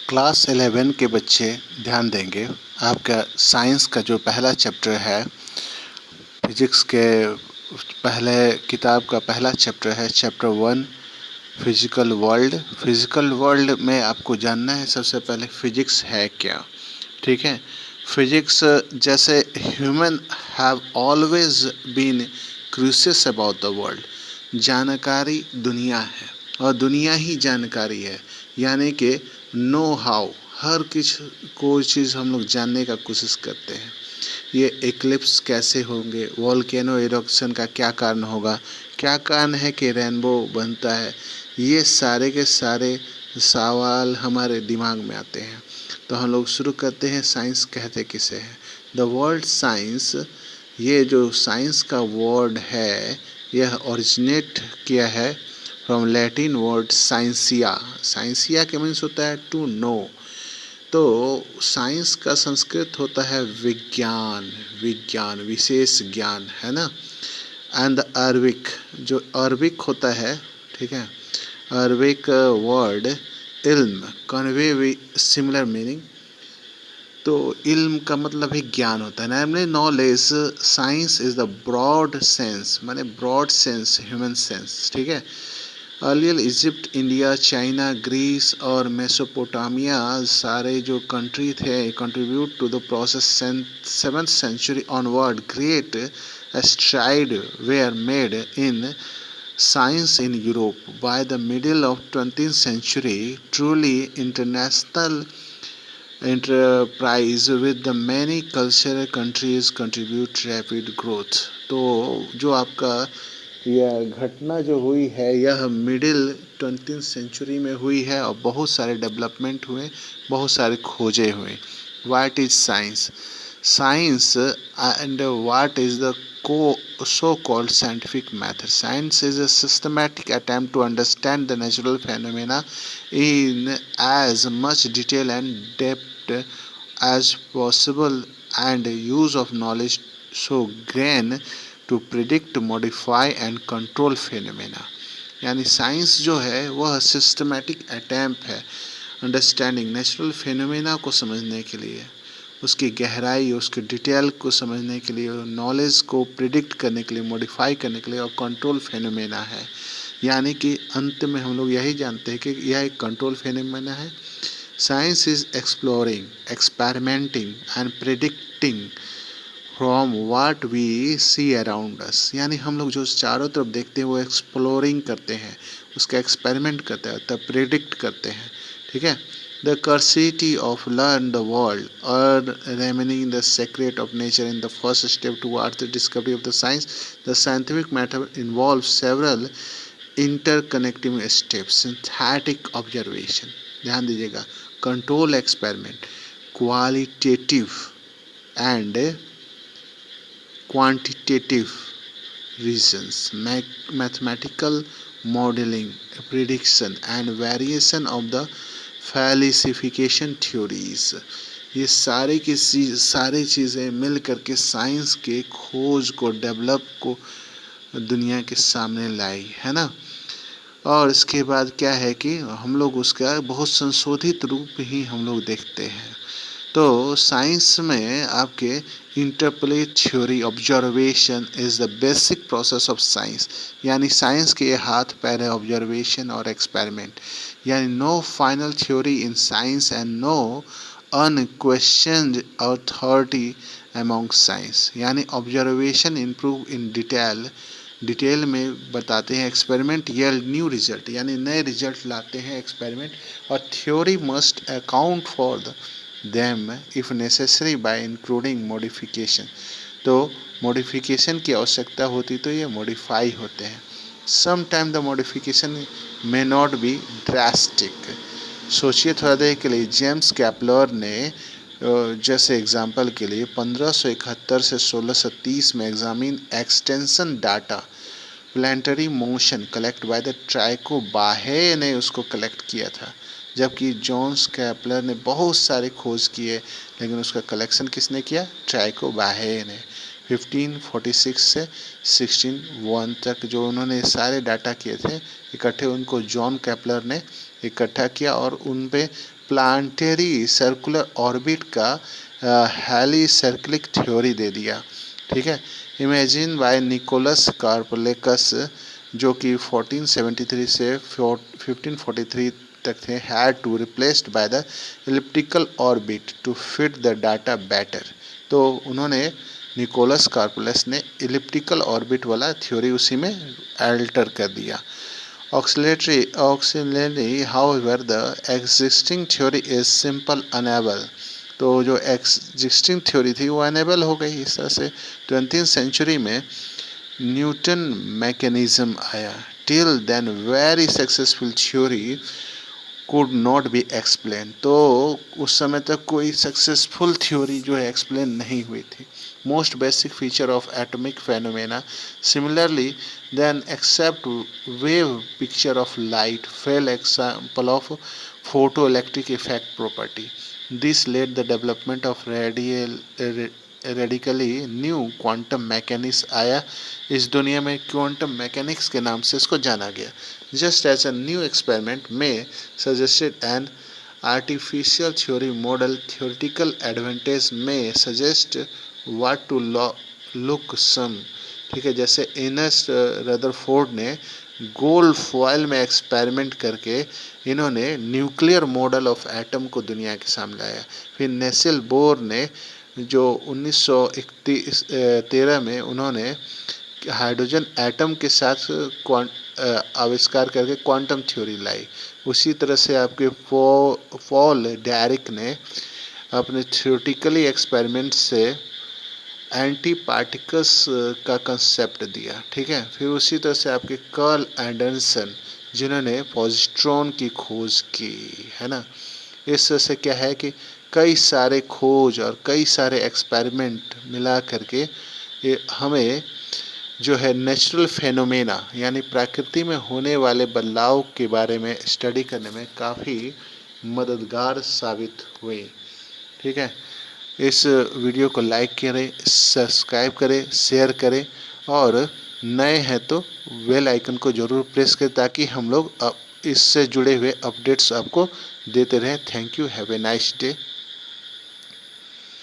Class 11 के बच्चे ध्यान देंगे। आपका साइंस का जो पहला चैप्टर है, फिजिक्स के पहले किताब का पहला चैप्टर है, chapter 1 physical world. Physical world में आपको जानना है सबसे पहले फिजिक्स है क्या। ठीक है, फिजिक्स जैसे human have always been curious about the world. जानकारी दुनिया है और दुनिया ही जानकारी है, यानी कि नो हाउ, हर कोई चीज़ हम लोग जानने का कोशिश करते हैं। ये एक्लिप्स कैसे होंगे, वोल्केनो इरप्शन का क्या कारण होगा, क्या कारण है कि रेनबो बनता है, ये सारे के सारे सवाल हमारे दिमाग में आते हैं। तो हम लोग शुरू करते हैं। साइंस कहते किसे हैं? द वर्ड साइंस, ये जो साइंस का वर्ड है यह ओरिजिनेट किया है from Latin word scientia. Scientia के मीन्स होता है टू नो। तो साइंस का संस्कृत होता है विज्ञान, विज्ञान विशेष ज्ञान, है ना। एंड अरबिक, जो अरबिक होता है, ठीक है, अरबिक वर्ड इल्म कन्वे सिमिलर मीनिंग। तो इल्म का मतलब ही ज्ञान होता है, namely knowledge. Science is the broad sense, माने ब्रॉड सेंस, ह्यूमन सेंस, ठीक है। Earlier Egypt, India, China, Greece और मेसोपोटामिया सारे जो कंट्री थे contribute to the process. 7th century onward great strides were made in science in Europe. By the middle of 20th century, truly international enterprise with the many cultural countries contribute rapid growth। तो जो आपका यह घटना जो हुई है यह middle 20th century में हुई है और बहुत सारे डेवलपमेंट हुए, बहुत सारे खोजे हुए। What is science? Science and what is the so-called scientific method? Science is a systematic attempt to understand the natural phenomena in as much detail and depth as possible and use of knowledge so gain to predict, modify and control phenomena। यानी science जो है वह systematic attempt है understanding natural phenomena को समझने के लिए, उसकी गहराई, उसके डिटेल को समझने के लिए, नॉलेज को प्रिडिक्ट करने के लिए, मॉडिफाई करने के लिए, और कंट्रोल फिनोमेना है। यानी कि अंत में हम लोग यही जानते हैं कि यह एक कंट्रोल फिनोमेना है। Science is exploring, experimenting and predicting from what we see around us. यानी हम लोग जो चारों तरफ देखते हैं वो एक्सप्लोरिंग करते हैं, उसका एक्सपेरिमेंट करते हैं, तब प्रिडिक्ट करते हैं, ठीक है। The curiosity of learn the world or remaining the secret of nature in the first step towards the discovery of the science. The scientific method involves several interconnecting steps. Synthetic observation, ध्यान दीजिएगा, control experiment, qualitative and quantitative reasons, mathematical modeling, prediction and variation of the falsification theories. ये सारी चीज़ें मिल करके science के खोज को, develop को दुनिया के सामने लाई, है ना। और इसके बाद क्या है कि हम लोग उसका बहुत संशोधित रूप ही हम लोग देखते हैं। तो साइंस में आपके interplay theory, observation is the basic process of science. यानी साइंस के हाथ पैर है ऑब्जर्वेशन और एक्सपेरिमेंट। यानी no final theory in science and no unquestioned authority among science. यानी ऑब्जर्वेशन इम्प्रूव इन डिटेल में बताते हैं, एक्सपेरिमेंट यील्ड न्यू रिजल्ट, यानी नए रिजल्ट लाते हैं एक्सपेरिमेंट, और theory must account for the them if necessary by including modification। तो modification की आवश्यकता होती तो ये मॉडिफाई होते हैं। Sometime the modification may not be drastic. सोचिए थोड़ा देर के लिए, जेम्स कैपलर ने जैसे एग्जाम्पल के लिए 1571 से 1630 में examine extension data planetary motion collect by the tricho बाहे ने उसको कलेक्ट किया था, जबकि जॉन्स कैपलर ने बहुत सारे खोज किए, लेकिन उसका कलेक्शन किसने किया? ट्राइको बाहे ने। 1546 से 1601 तक जो उन्होंने सारे डाटा किए थे इकट्ठे, उनको जॉन कैपलर ने इकट्ठा किया और उन पे प्लानिटरी सर्कुलर ऑर्बिट का हेलिसर्कुलिक थ्योरी दे दिया। ठीक है, इमेजिन बाय निकोलस कोपरनिकस, जो कि 1473 से 1543 तक थे, had to replaced by the elliptical orbit to fit the data better. तो उन्होंने निकोलस कोपरनिकस ने एलिप्टिकल ऑर्बिट वाला थ्योरी उसी में अल्टर कर दिया। Auxiliary, however, the existing theory is simple unable। तो जो एग्जिस्टिंग थ्योरी थी वो अनेबल हो गई इस तरह से। 20th सेंचुरी में न्यूटन मैकेनिज्म आया। Till then very successful theory could not be explain. तो उस समय तक कोई सक्सेसफुल थ्योरी जो है एक्सप्लेन नहीं हुई थी। Most basic feature of atomic phenomena similarly then accept wave picture of light fail example of photo electric effect property. This led the development of radically new quantum mechanics आया। इस दुनिया में quantum mechanics के नाम से इसको जाना गया। Just as a new experiment में suggested an artificial theory model theoretical advantage may suggest what to look some। ठीक है, जैसे इनस रदरफोर्ड ने गोल्ड फॉयल में एक्सपेरिमेंट करके इन्होंने न्यूक्लियर मॉडल ऑफ एटम को दुनिया के सामने लाया। फिर नेसेल बोर ने जो 1913 में उन्होंने हाइड्रोजन एटम के साथ आविष्कार करके क्वांटम थ्योरी लाई। उसी तरह से आपके पॉल डायरिक ने अपने थ्योरेटिकली एक्सपेरिमेंट से एंटी पार्टिकल्स का कंसेप्ट दिया। ठीक है, फिर उसी तरह से आपके कार्ल एंडरसन जिन्होंने पॉजिट्रॉन की खोज की, है ना। इस तरह से क्या है कि कई सारे खोज और कई सारे एक्सपेरिमेंट मिला करके हमें जो है नेचुरल फेनोमेना यानी प्रकृति में होने वाले बदलाव के बारे में स्टडी करने में काफ़ी मददगार साबित हुई। ठीक है, इस वीडियो को लाइक करें, सब्सक्राइब करें, शेयर करें और नए हैं तो बेल आइकन को ज़रूर प्रेस करें ताकि हम लोग इससे जुड़े हुए अपडेट्स आपको देते रहें। Thank you, have a nice day.